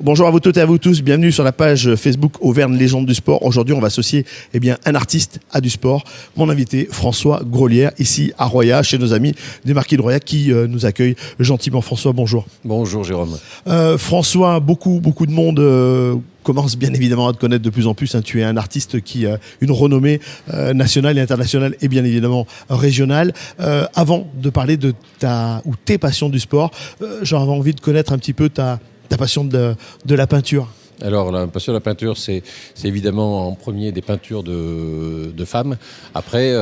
Bonjour à vous toutes et à vous tous, bienvenue sur la page Facebook Auvergne Légende du Sport. Aujourd'hui, on va associer un artiste à du sport. Mon invité, François Grolière, ici à Roya, chez nos amis des Marquis de Roya qui nous accueillent gentiment. François, bonjour. Bonjour Jérôme. François, beaucoup de monde commence bien évidemment à te connaître de plus en plus. Tu es un artiste qui a une renommée nationale et internationale et bien évidemment régionale. Avant de parler de tes passions du sport, j'aurais envie de connaître un petit peu ta passion de la peinture. Alors la passion de la peinture, c'est évidemment en premier des peintures de femmes. Après,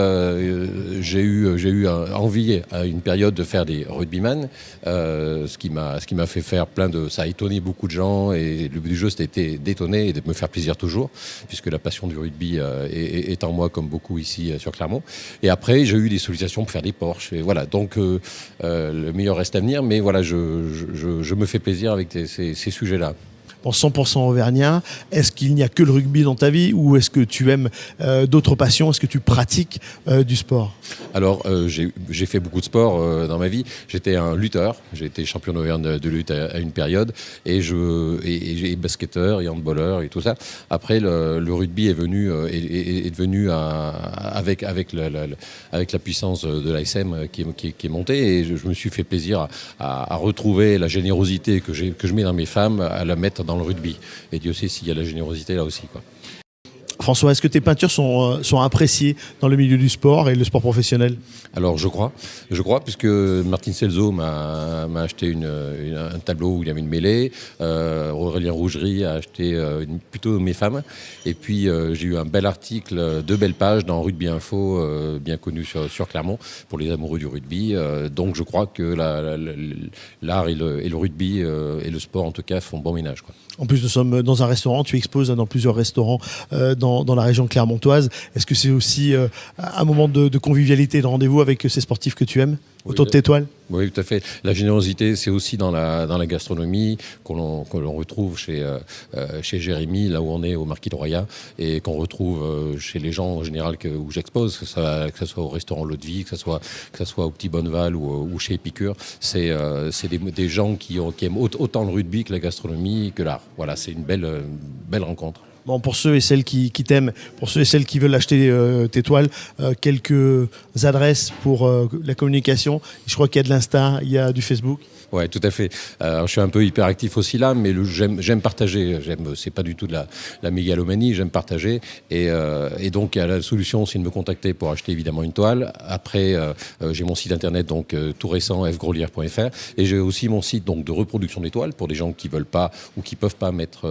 j'ai eu envie à une période de faire des rugbyman, ce qui m'a fait faire ça a étonné beaucoup de gens et le but du jeu c'était d'étonner et de me faire plaisir toujours, puisque la passion du rugby est en moi comme beaucoup ici sur Clermont. Et après, j'ai eu des sollicitations pour faire des Porsche. Et voilà, donc le meilleur reste à venir, mais voilà, je me fais plaisir avec ces sujets-là. Bon, 100% auvergnat, est-ce qu'il n'y a que le rugby dans ta vie ou est-ce que tu aimes d'autres passions? Est-ce que tu pratiques du sport? Alors, j'ai fait beaucoup de sport dans ma vie. J'étais un lutteur, j'ai été champion d'Auvergne de lutte à une période et j'ai basketteur et handballeur et tout ça. Après, le rugby est devenu avec la puissance de l'ASM qui est montée et je me suis fait plaisir à retrouver la générosité que je mets dans mes femmes, à la mettre dans le rugby. Et Dieu sait s'il y a la générosité là aussi, quoi. François, est-ce que tes peintures sont appréciées dans le milieu du sport et le sport professionnel? Alors je crois, puisque Martin Selzo m'a acheté un tableau où il y avait une mêlée, Aurélien Rougerie a acheté plutôt mes femmes, et puis j'ai eu un bel article, 2 belles pages dans Rugby Info, bien connu sur Clermont, pour les amoureux du rugby. Donc je crois que l'art et le rugby et le sport en tout cas font bon ménage, quoi. En plus, nous sommes dans un restaurant, tu exposes dans plusieurs restaurants dans la région clermontoise. Est-ce que c'est aussi un moment de convivialité, de rendez-vous avec ces sportifs que tu aimes autour de tes toiles? Oui, tout à fait. La générosité, c'est aussi dans la gastronomie que l'on retrouve chez Jérémy, là où on est au Marquis de Roya, et qu'on retrouve chez les gens en général où j'expose, que ce soit au restaurant L'Eau de Vie, que ce soit au Petit Bonneval ou chez Épicure. C'est des gens qui aiment autant le rugby que la gastronomie que l'art. Voilà, c'est une belle rencontre. Bon, pour ceux et celles qui t'aiment, pour ceux et celles qui veulent acheter tes toiles, quelques adresses pour la communication. Je crois qu'il y a de l'Insta, il y a du Facebook. Ouais, tout à fait. Alors, je suis un peu hyperactif aussi là, mais j'aime partager. C'est pas du tout de la mégalomanie. J'aime partager. Et donc, la solution, c'est de me contacter pour acheter évidemment une toile. Après, j'ai mon site internet, donc tout récent, fgrolière.fr. Et j'ai aussi mon site donc de reproduction des toiles pour des gens qui veulent pas ou qui peuvent pas mettre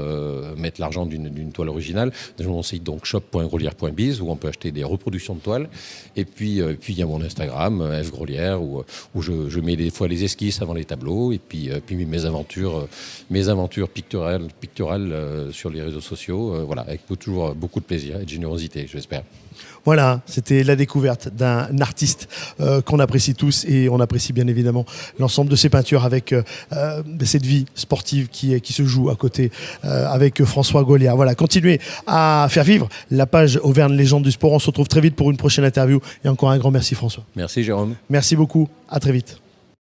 l'argent d'une toile originale. J'ai mon site donc shop.grolière.biz où on peut acheter des reproductions de toiles. Et puis il y a mon Instagram, fgrolière, où je mets des fois les esquisses avant les tableaux. Et puis mes aventures picturales sur les réseaux sociaux, voilà, avec toujours beaucoup de plaisir et de générosité, j'espère. Voilà, c'était la découverte d'un artiste qu'on apprécie tous et on apprécie bien évidemment l'ensemble de ses peintures avec cette vie sportive qui se joue à côté avec François Grolière. Voilà, continuez à faire vivre la page Auvergne Légende du Sport. On se retrouve très vite pour une prochaine interview et encore un grand merci François. Merci Jérôme. Merci beaucoup, à très vite.